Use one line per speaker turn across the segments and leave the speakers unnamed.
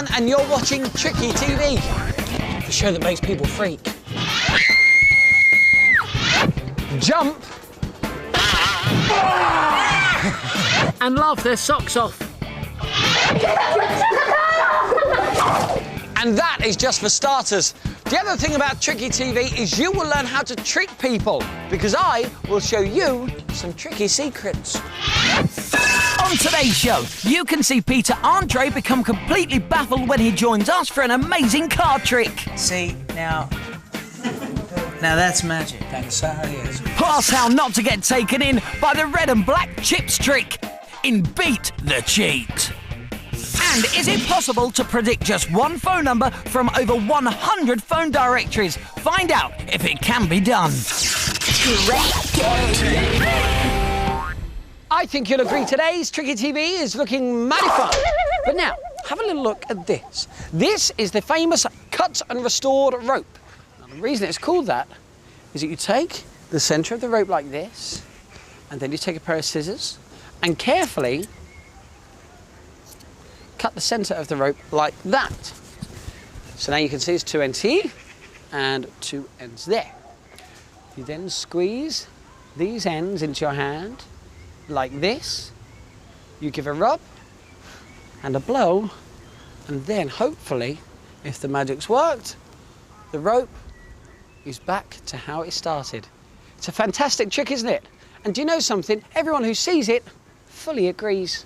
everyone, and you're watching Tricky TV, the show that makes people freak. Jump.
And laugh their socks off.
And that is just for starters. The other thing about Tricky TV is you will learn how to trick people, because I will show you some tricky secrets.
On today's show, you can see Peter Andre become completely baffled when he joins us for an amazing card trick.
See, now that's magic.
That's how it is.
Plus how not to get taken in by the red and black chips trick in Beat the Cheat. And is it possible to predict just one phone number from over 100 phone directories? Find out if it can be done.
I think you'll agree today's Tricky TV is looking mighty fun. But now, have a little look at this. This is the famous cut and restored rope. Now, the reason it's called that is that you take the centre of the rope like this, and then you take a pair of scissors and carefully cut the centre of the rope like that. So now you can see it's two ends here and two ends there. You then squeeze these ends into your hand like this. You give a rub and a blow, and then hopefully, if the magic's worked, the rope is back to how it started. It's a fantastic trick, isn't it? And do you know something? Everyone who sees it fully agrees.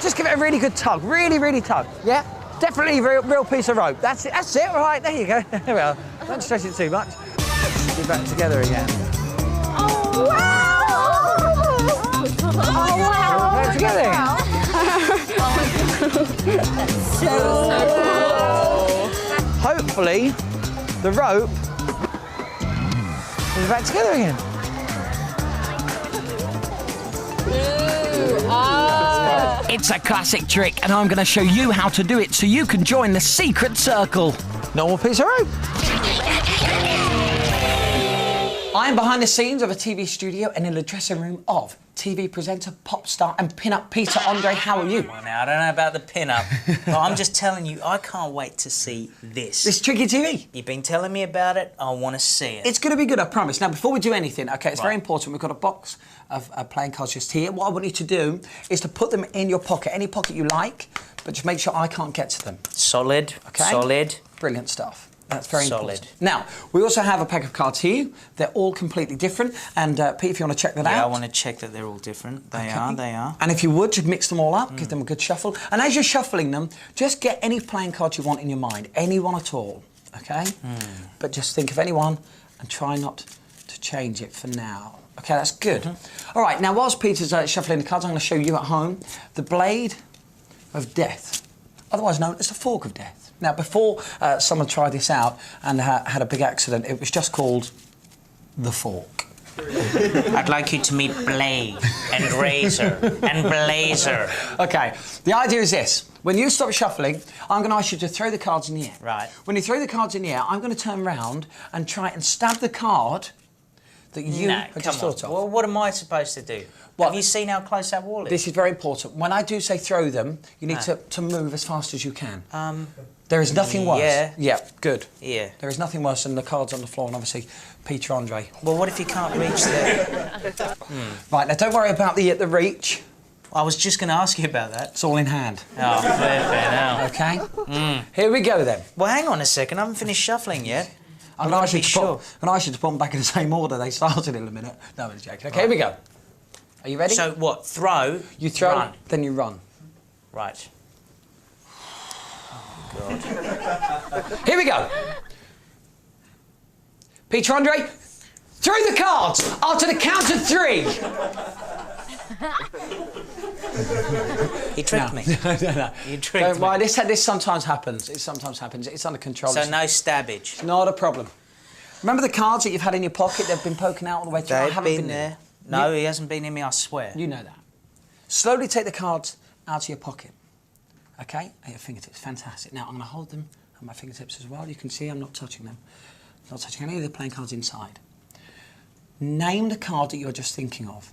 Just give it a really good tug, really tug, yeah? Definitely real piece of rope. That's it, all right, there you go. There we are. Don't stretch it too much. Get back together again.
Oh, wow! Oh, wow!
Back together.
That's so cool.
Hopefully, the rope is back together again.
It's a classic trick, and I'm going to show you how to do it so you can join the secret circle.
Normal piece of rope. I am behind the scenes of a TV studio and in the dressing room of TV presenter, pop star and pin-up Peter Andre. How are you?
Well, now, I don't know about the pin-up, but I'm just telling you, I can't wait to see this.
This Tricky TV.
You've been telling me about it, I want to see it.
It's going to be good, I promise. Now, before we do anything, OK, it's very important. We've got a box of playing cards just here. What I want you to do is to put them in your pocket, any pocket you like, but just make sure I can't get to them.
Solid,
OK?
Solid.
Brilliant stuff. That's very
Solid.
important. Now, we also have a pack of cards here. They're all completely different. And, Pete, if you want to check that out.
Yeah, I want to check that they're all different. They are.
And if you would, just mix them all up, give them a good shuffle. And as you're shuffling them, just get any playing cards you want in your mind. Anyone at all, OK? But just think of anyone and try not to change it for now. OK, that's good. All right, now, whilst Peter's shuffling the cards, I'm going to show you at home the Blade of Death, otherwise known as the Fork of Death. Now, before someone tried this out and had a big accident, it was just called the Fork.
I'd like you to meet Blade and Razor and Blazer.
OK, the idea is this. When you stop shuffling, I'm going to ask you to throw the cards in the air.
Right.
When you throw the cards in the air, I'm going to turn round and try and stab the card that you have just thought of.
Well, what am I supposed to do?
What?
Have you seen how close that wall is?
This is very important. When I do say throw them, you need to move as fast as you can. There is nothing worse.
Yeah.
Yeah, good.
Yeah.
There is nothing worse than the cards on the floor and obviously Peter Andre.
Well, what if you can't reach there?
Right, now don't worry about the reach.
I was just going to ask you about that.
It's all in hand.
Oh, fair now.
OK? Here we go then.
Well, hang on a second. I haven't finished shuffling yet.
I'm going to ask you to put them back in the same order they started in a minute. No, I'm joking. OK, here we go. Are you ready?
So what? Throw?
You throw,
run.
then you run.
Right. Oh, God.
Here we go. Peter Andre, throw the cards after the count of 3.
He tricked me.
No.
You tricked me.
Well, this sometimes happens. It sometimes happens. It's under control.
So no stabbage?
Not a problem. Remember the cards that you've had in your pocket? They've been poking out all the way through.
They've been there. No, he hasn't been in me, I swear.
You know that. Slowly take the cards out of your pocket. OK? At your fingertips. Fantastic. Now, I'm going to hold them on my fingertips as well. You can see I'm not touching them. Not touching any of the playing cards inside. Name the card that you're just thinking of.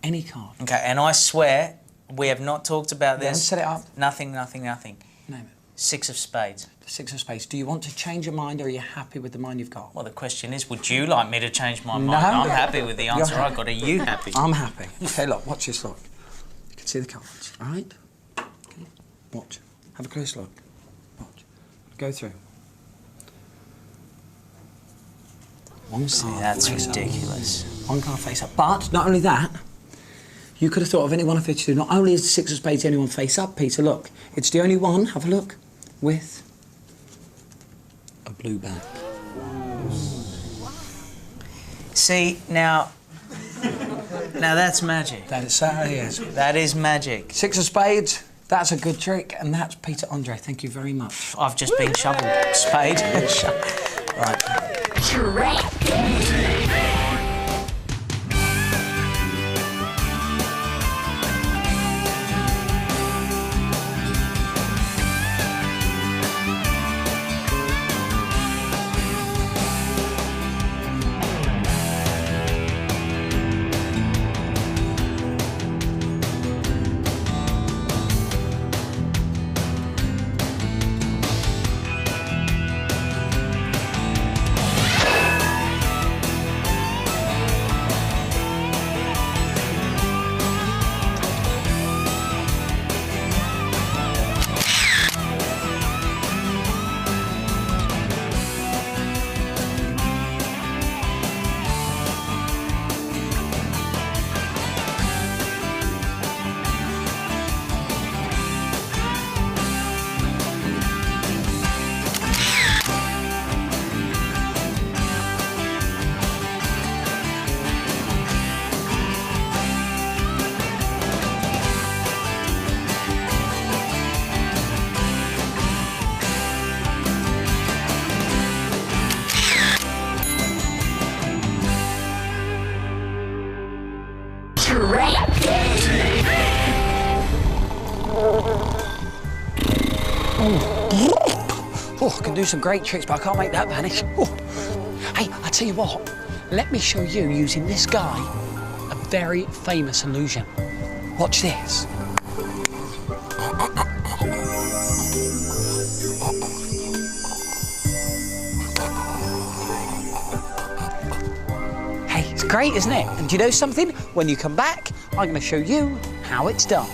Any card.
OK, and I swear We have not talked about
Then
this.
set it up.
Nothing, nothing, nothing.
Name it.
6 of spades.
The 6 of spades. Do you want to change your mind, or are you happy with the mind you've got?
Well, the question is, would you like me to change my mind?
No.
I'm happy with the answer
You're
I got. Are you happy?
I'm happy. Okay, look, watch this, look. You can see the cards, all right? Okay. Watch. Have a close look. Watch. Go through. One card
That's
face up.
ridiculous.
One card face up. But not only that, you could have thought of any one of it two. Not only is the 6 of spades the only one face up, Peter, look. It's the only one, have a look, with a blue back.
See, now that's magic.
That is certainly is.
That is magic.
6 of spades, that's a good trick, and that's Peter Andre. Thank you very much.
I've just been shoveled. Spade.
Right. Oh, I can do some great tricks, but I can't make that vanish. Oh. Hey, I tell you what, let me show you using this guy a very famous illusion. Watch this. Hey, it's great, isn't it? And do you know something? When you come back, I'm going to show you how it's done.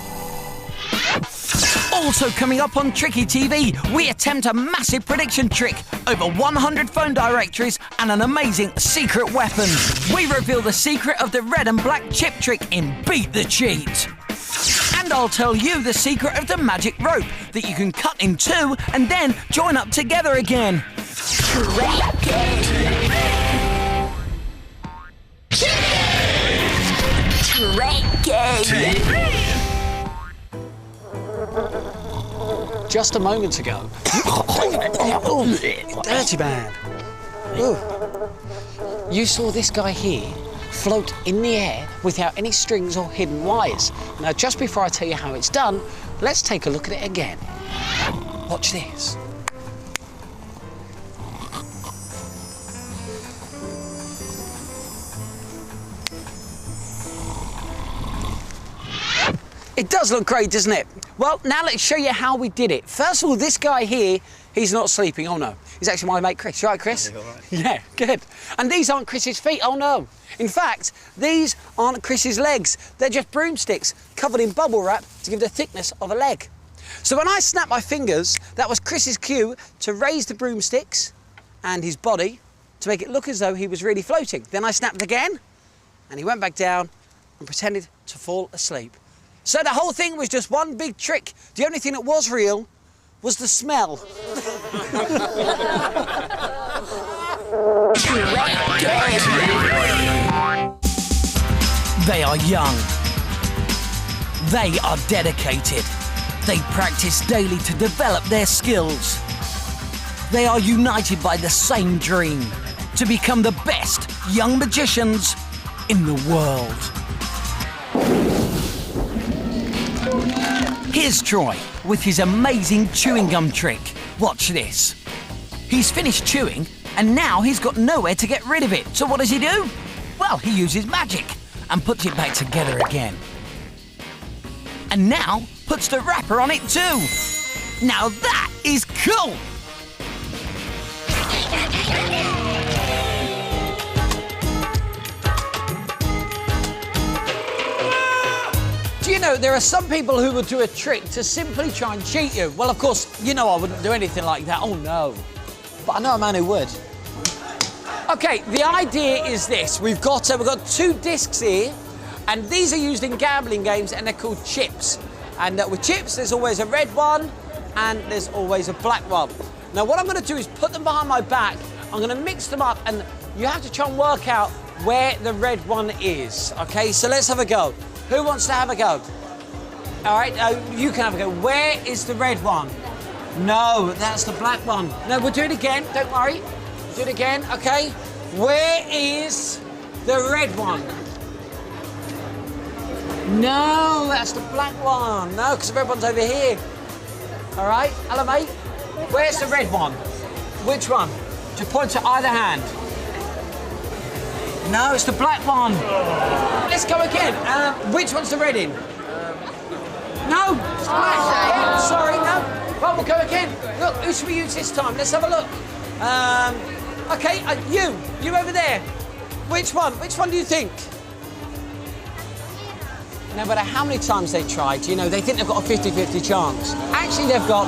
Also coming up on Tricky TV, we attempt a massive prediction trick, over 100 phone directories and an amazing secret weapon. We reveal the secret of the red and black chip trick in Beat the Cheat. And I'll tell you the secret of the magic rope that you can cut in two and then join up together again.
Just a moment ago. Dirty man. Ooh. You saw this guy here float in the air without any strings or hidden wires. Now, just before I tell you how it's done, let's take a look at it again. Watch this. It does look great, doesn't it? Well, now let's show you how we did it. First of all, this guy here, he's not sleeping, oh no. He's actually my mate Chris. You all right, Chris?
All right.
Yeah, good. And these aren't Chris's feet, oh no. In fact, these aren't Chris's legs. They're just broomsticks covered in bubble wrap to give the thickness of a leg. So when I snapped my fingers, that was Chris's cue to raise the broomsticks and his body to make it look as though he was really floating. Then I snapped again, and he went back down and pretended to fall asleep. So the whole thing was just one big trick. The only thing that was real was the smell.
They are young. They are dedicated. They practice daily to develop their skills. They are united by the same dream, to become the best young magicians in the world. Here's Troy with his amazing chewing gum trick. Watch this. He's finished chewing and now he's got nowhere to get rid of it. So what does he do? Well, he uses magic and puts it back together again. and now puts the wrapper on it too. Now that is cool!
Do you know, there are some people who will do a trick to simply try and cheat you. Well, of course, you know I wouldn't do anything like that. Oh, no. But I know a man who would. OK, the idea is this. We've got 2 discs here, and these are used in gambling games, and they're called chips. And with chips, there's always a red one, and there's always a black one. Now, what I'm going to do is put them behind my back. I'm going to mix them up, and you have to try and work out where the red one is. OK, so let's have a go. Who wants to have a go? All right, you can have a go. Where is the red one? No, that's the black one. No, we'll do it again. Don't worry. Do it again, OK? Where is the red one? No, that's the black one. No, because the red one's over here. All right, hello, mate. Where's the red one? Which one? Just point to either hand. No, it's the black one. Let's go again. Which one's the red in? No, it's the black. Yeah, sorry, no. Well, we'll go again. Look, who should we use this time? Let's have a look. OK, you over there. Which one? Which one do you think? No matter how many times they tried, you know, they think they've got a 50-50 chance. Actually, they've got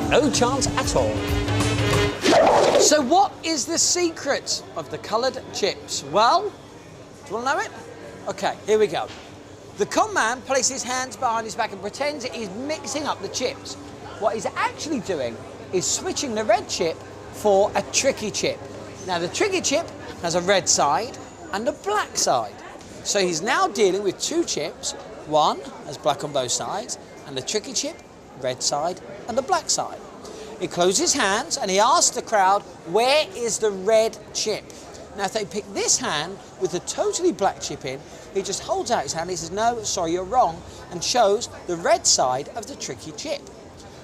no chance at all. So what is the secret of the coloured chips? Well, do you want to know it? OK, here we go. The con man places his hands behind his back and pretends he's mixing up the chips. What he's actually doing is switching the red chip for a tricky chip. Now, the tricky chip has a red side and a black side. So he's now dealing with 2 chips. One has black on both sides, and the tricky chip, red side and the black side. He closes his hands and he asks the crowd, where is the red chip? Now, if they pick this hand with the totally black chip in, he just holds out his hand, he says, no, sorry, you're wrong, and shows the red side of the tricky chip.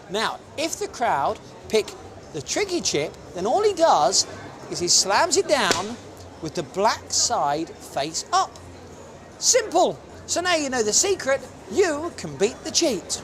Now, if the crowd pick the tricky chip, then all he does is he slams it down with the black side face up. Simple. So now you know the secret, you can beat the cheat.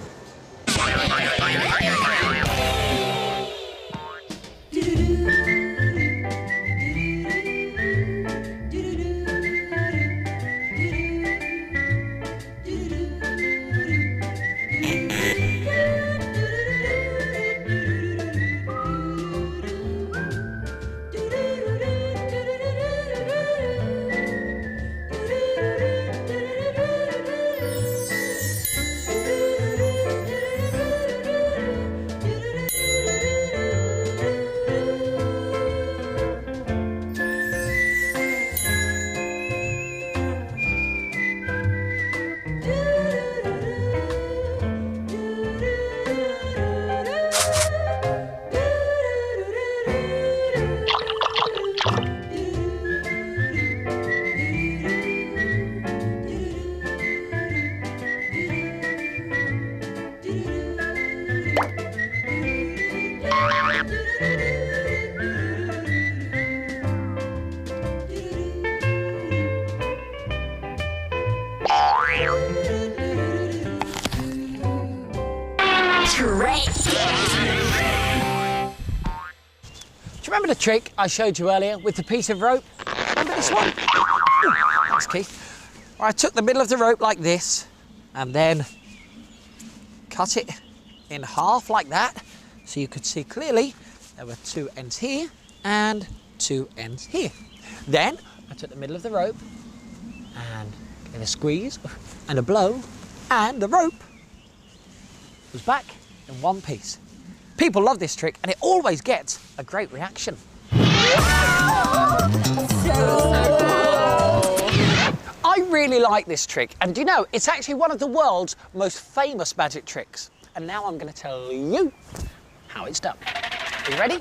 Remember the trick I showed you earlier with the piece of rope? Remember this one? Ooh, thanks, Keith. I took the middle of the rope like this and then cut it in half like that so you could see clearly there were 2 ends here and 2 ends here. Then I took the middle of the rope and gave a squeeze and a blow, and the rope was back in one piece. People love this trick and it always gets a great reaction. I really like this trick, and do you know, it's actually one of the world's most famous magic tricks. And now I'm going to tell you how it's done. Are you ready?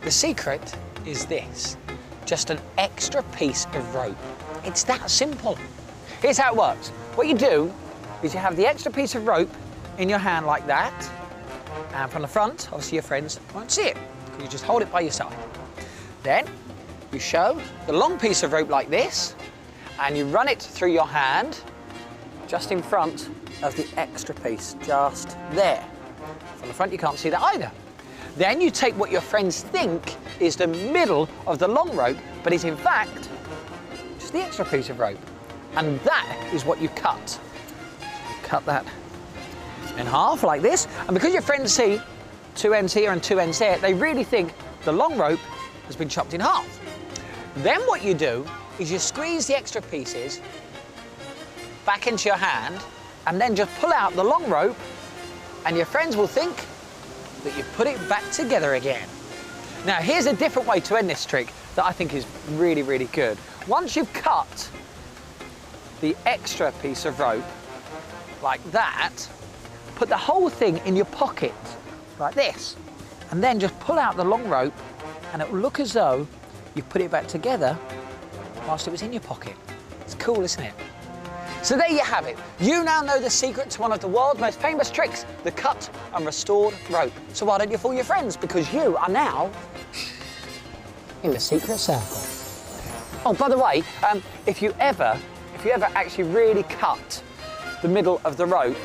The secret is this, just an extra piece of rope. It's that simple. Here's how it works. What you do is you have the extra piece of rope in your hand like that, and from the front, obviously your friends won't see it, because you just hold it by your side. Then you show the long piece of rope like this, and you run it through your hand just in front of the extra piece, just there. From the front, you can't see that either. Then you take what your friends think is the middle of the long rope, but is in fact just the extra piece of rope. And that is what you cut. Cut that in half like this. And because your friends see 2 ends here and 2 ends there, they really think the long rope has been chopped in half. Then what you do is you squeeze the extra pieces back into your hand and then just pull out the long rope, and your friends will think that you put it back together again. Now here's a different way to end this trick that I think is really, really good. Once you've cut the extra piece of rope like that, put the whole thing in your pocket like this, and then just pull out the long rope, and it will look as though you put it back together whilst it was in your pocket. It's cool, isn't it? So there you have it. You now know the secret to one of the world's most famous tricks, the cut and restored rope. So why don't you fool your friends? Because you are now in the secret circle. Oh, by the way, if you ever actually really cut the middle of the rope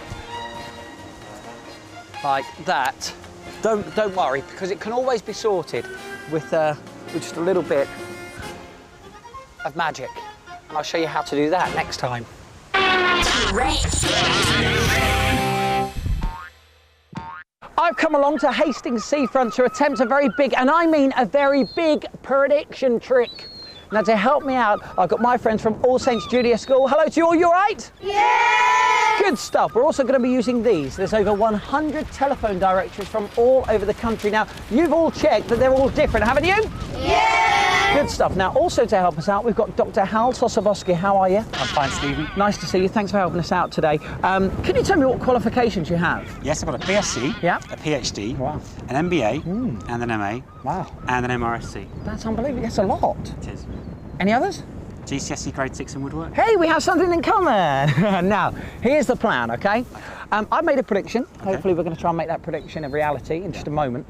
like that, don't worry, because it can always be sorted with just a little bit of magic. And I'll show you how to do that next time. I've come along to Hastings Seafront to attempt a very big, and I mean a very big, prediction trick. Now to help me out, I've got my friends from All Saints Junior School. Hello to you all, you all right? Yeah! Good stuff. We're also going to be using these. There's over 100 telephone directories from all over the country. Now, you've all checked that they're all different, haven't you? Yeah! Good stuff. Now, also to help us out, we've got Dr. Hal Sosabowski. How are you?
I'm fine, Stephen.
Nice to see you. Thanks for helping us out today. Can you tell me what qualifications you have?
Yes, I've got a BSc,
Yeah.
a PhD,
Wow.
an MBA, and an MA,
Wow.
and an MRSC.
That's unbelievable. That's a lot.
It is.
Any others?
GCSE grade 6 in woodwork.
Hey, we have something in common. Now, here's the plan, okay? I've made a prediction.
Okay.
Hopefully we're going to try and make that prediction a reality in just a moment.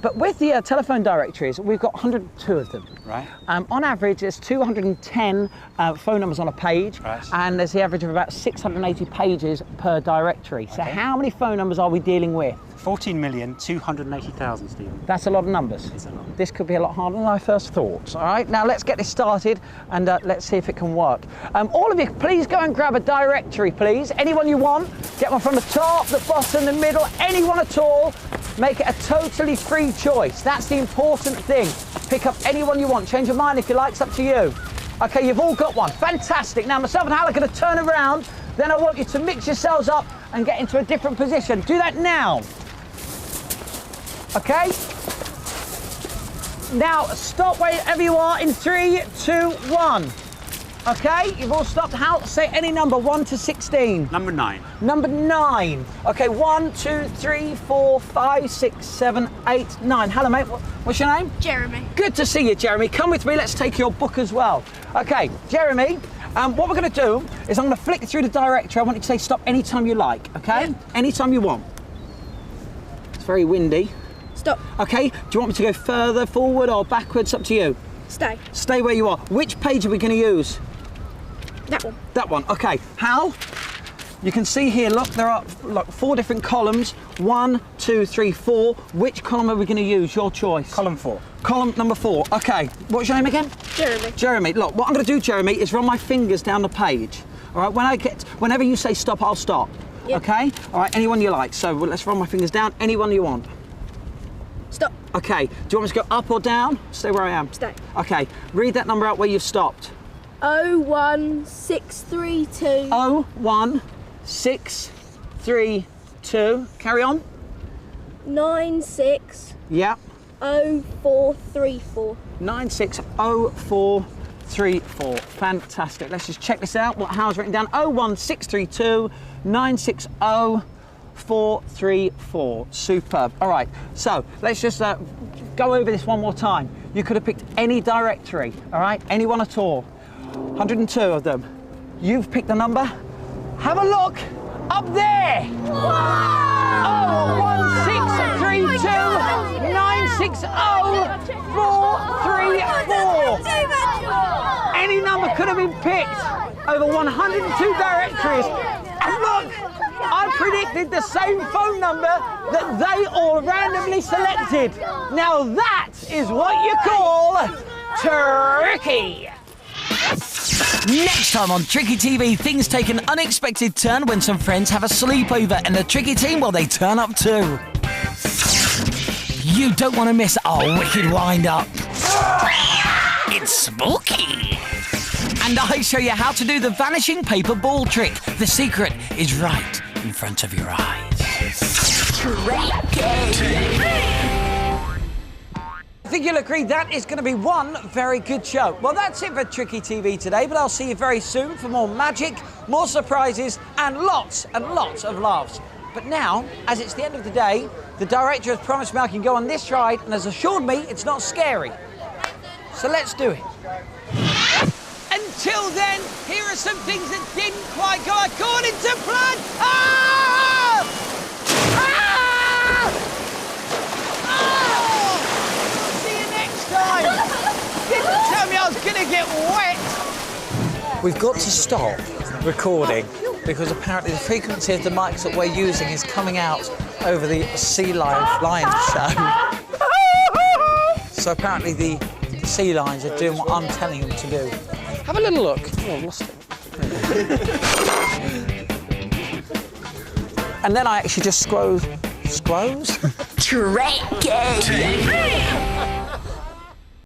But with the telephone directories, we've got 102 of them.
Right.
On average, there's 210 phone numbers on a page,
Right.
and there's the average of about 680 pages per directory. So
Okay.
how many phone numbers are we dealing with?
14,280,000, Stephen.
That's a lot of numbers.
It's a lot.
This could be a lot harder than I first thought. All right, now let's get this started and let's see if it can work. All of you, please go and grab a directory, please. Anyone you want. Get one from the top, the bottom, the middle, anyone at all. Make it a totally free choice. That's the important thing. Pick up anyone you want. Change your mind if you like, it's up to you. Okay, you've all got one. Fantastic. Now, myself and Hal are going to turn around. Then I want you to mix yourselves up and get into a different position. Do that now. Okay? Now, stop wherever you are in 3, 2, 1. Okay, you've all stopped. Hal, say any number, 1 to 16.
Number 9.
Number 9. Okay, 1, 2, 3, 4, 5, 6, 7, 8, 9. Hello, mate. What's your name?
Jeremy.
Good to see you, Jeremy. Come with me. Let's take your book as well. Okay, Jeremy, what we're going to do is I'm going to flick through the directory. I want you to say stop anytime you like, okay?
Yeah.
Anytime you want. It's very windy.
Stop.
Okay, do you want me to go further forward or backwards? Up to you.
Stay.
Stay where you are. Which page are we going to use?
That one.
That one. Okay. Hal, you can see here, look, there are 4 different columns. 1, 2, 3, 4. Which column are we going to use? Your choice.
Column 4.
Column number 4. Okay. What's your name again?
Jeremy.
Jeremy. Look, what I'm going to do, Jeremy, is run my fingers down the page. All right. Whenever you say stop, I'll stop.
Yep.
Okay. All right. Anyone you like. So let's run my fingers down. Anyone you want.
Stop.
Okay. Do you want me to go up or down? Stay where I am.
Stay.
Okay. Read that number out where you've stopped.
01632.
01632. Carry on.
960434.
Yeah. 960434. Fantastic. Let's just check this out. What Hal's written down. 01632 960434. Superb. All right. So let's just go over this one more time. You could have picked any directory. All right. Anyone at all. 102 of them. You've picked the number. Have a look up there.
Wow!
01632 960434. Any number could have been picked. Over 102 directories. look! I predicted the same phone number that they all randomly selected. Now that is what you call tricky.
Next time on Tricky TV, things take an unexpected turn when some friends have a sleepover and the Tricky team, well, they turn up too. You don't want to miss our wicked wind-up. It's spooky. And I show you how to do the vanishing paper ball trick. The secret is right in front of your eyes.
I think you'll agree that is going to be one very good show. Well, that's it for Tricky TV today, but I'll see you very soon for more magic, more surprises, and lots of laughs. But now, as it's the end of the day, the director has promised me I can go on this ride and has assured me it's not scary. So let's do it. Until then, here are some things that didn't quite go according to plan. Ah! Ah! Oh! See you next time. Didn't tell me I was going to get wet.
We've got to stop recording because apparently the frequency of the mics that we're using is coming out over the sea lion show. So apparently the sea lions are doing what I'm telling them to do.
Have a little look. Oh, I've lost it. And then I actually just scrolls.
Tricky!